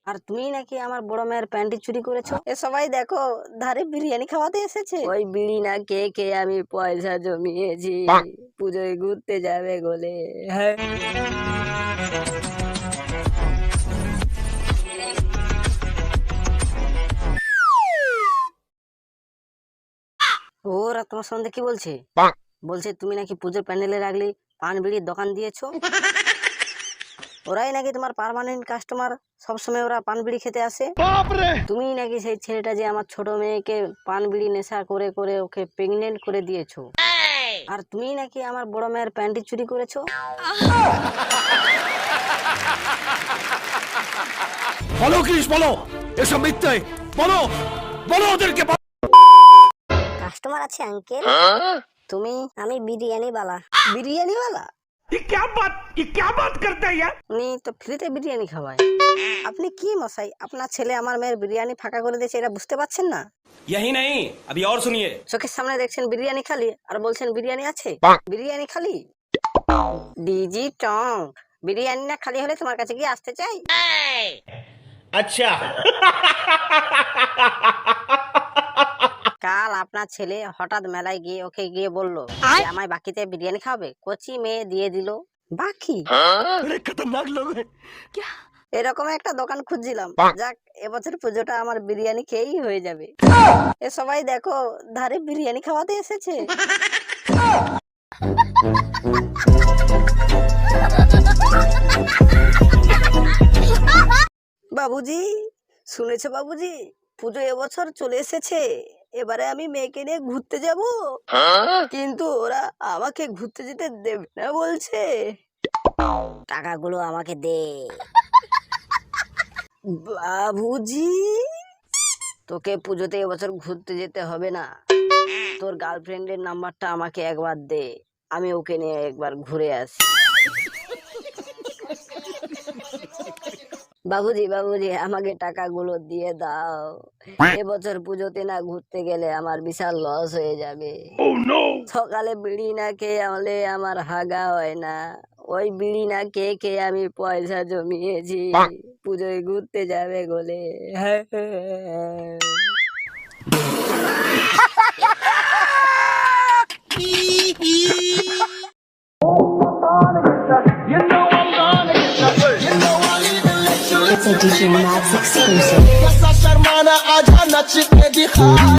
আর তুমি নাকি আমার বড় মেয়ের প্যান্টি চুরি করেছো। এ সবাই দেখো, ধারে বিরিয়ানি খাওয়াতে এসেছে। ওই বিড়ি না কে কে আমি পয়সা জমিয়েছি পুজোয় ঘুরতে যাবে বলে। হ্যাঁ, ওরা তোমার সম্বন্ধে কি বলছে? বলছে তুমি নাকি পুজোর প্যান্ডেলে রাখলে পান বিড়ির দোকান দিয়েছো। ওরাই নাকি তোমার পার্মানেন্ট কাস্টমার, সবসময় ওরা পান বিড়ি খেতে আসে। তুমি নাকি সেই ছেলেটা যে আমার ছোট মেয়েকে পান বিড়ি নেশা করে করে ওকে প্রেগনেন্ট করে দিয়েছো। আর তুমি নাকি আমার বড় মেয়ের প্যান্টি চুরি করেছো। বলো কৃষ, বলো এসব মিথ্যে, বলো বলো ওদেরকে। কাস্টমার আছে আঙ্কেল? তুমি? আমি বিরিয়ানি বালা। বিরিয়ানি বালা? ये क्या बात करता है यार। উনি তো ফ্রিতে বিরিয়ানি খাওয়ায়। আপনি কি মশাই, আপনার ছেলে আমার মেয়ের বিরিয়ানি ফাঁকা করে দিয়েছে, এটা বুঝতে পারছেন না? यही नहीं, अभी और सुनिए। চোখের সামনে দেখছেন বিরিয়ানি খালি আর বলছেন বিরিয়ানি আছে। বিরিয়ানি খালি? ডিজি টং, বিরিয়ানি না খালি হলে তোমার কাছে কি আসতে চাই? अच्छा। কাল আপনার ছেলে হঠাৎ মেলায় গিয়ে ওকে গিয়ে বললো যে আমায় বাকিতে বিরিয়ানি খাবে। কচি মেয়ে দিয়ে দিল বাকি। अरे खतरनाक लोग हैं। এরকম একটা দোকান খুঁজছিলাম। যাক, এবছর পুজোটা আমার বিরিয়ানি খেয়েই হয়ে যাবে। এ সবাই দেখো, ধারে বিরিয়ানি খাওয়াতে এসেছে। বাবুজি, শুনেছো বাবুজি, পুজো এবছর চলে এসেছে। এবারে আমি মেয়েকে নিয়ে ঘুরতে যাব, কিন্তু ওরা আমাকে ঘুরতে যেতে দেবে না বলছে। টাকাগুলো আমাকে দে। বাবুজি, তোকে পুজোতে এবছর ঘুরতে যেতে হবে না। তোর গার্লফ্রেন্ডের নাম্বারটা আমাকে একবার দে, আমি ওকে নিয়ে একবার ঘুরে আসি। বাবুজি বাবুজি, আমাকে টাকাগুলো দিয়ে দাও। এবছর পুজোতে না ঘুরতে গেলে আমার বিশাল লস হয়ে যাবে। সকালে বিড়ি না খেয়ে হলে আমার হাগা হয় না। ওই বিড়ি না খেয়ে খেয়ে আমি পয়সা জমিয়েছি পুজোয় ঘুরতে যাবে বলে। It's a DJ Max exclusive.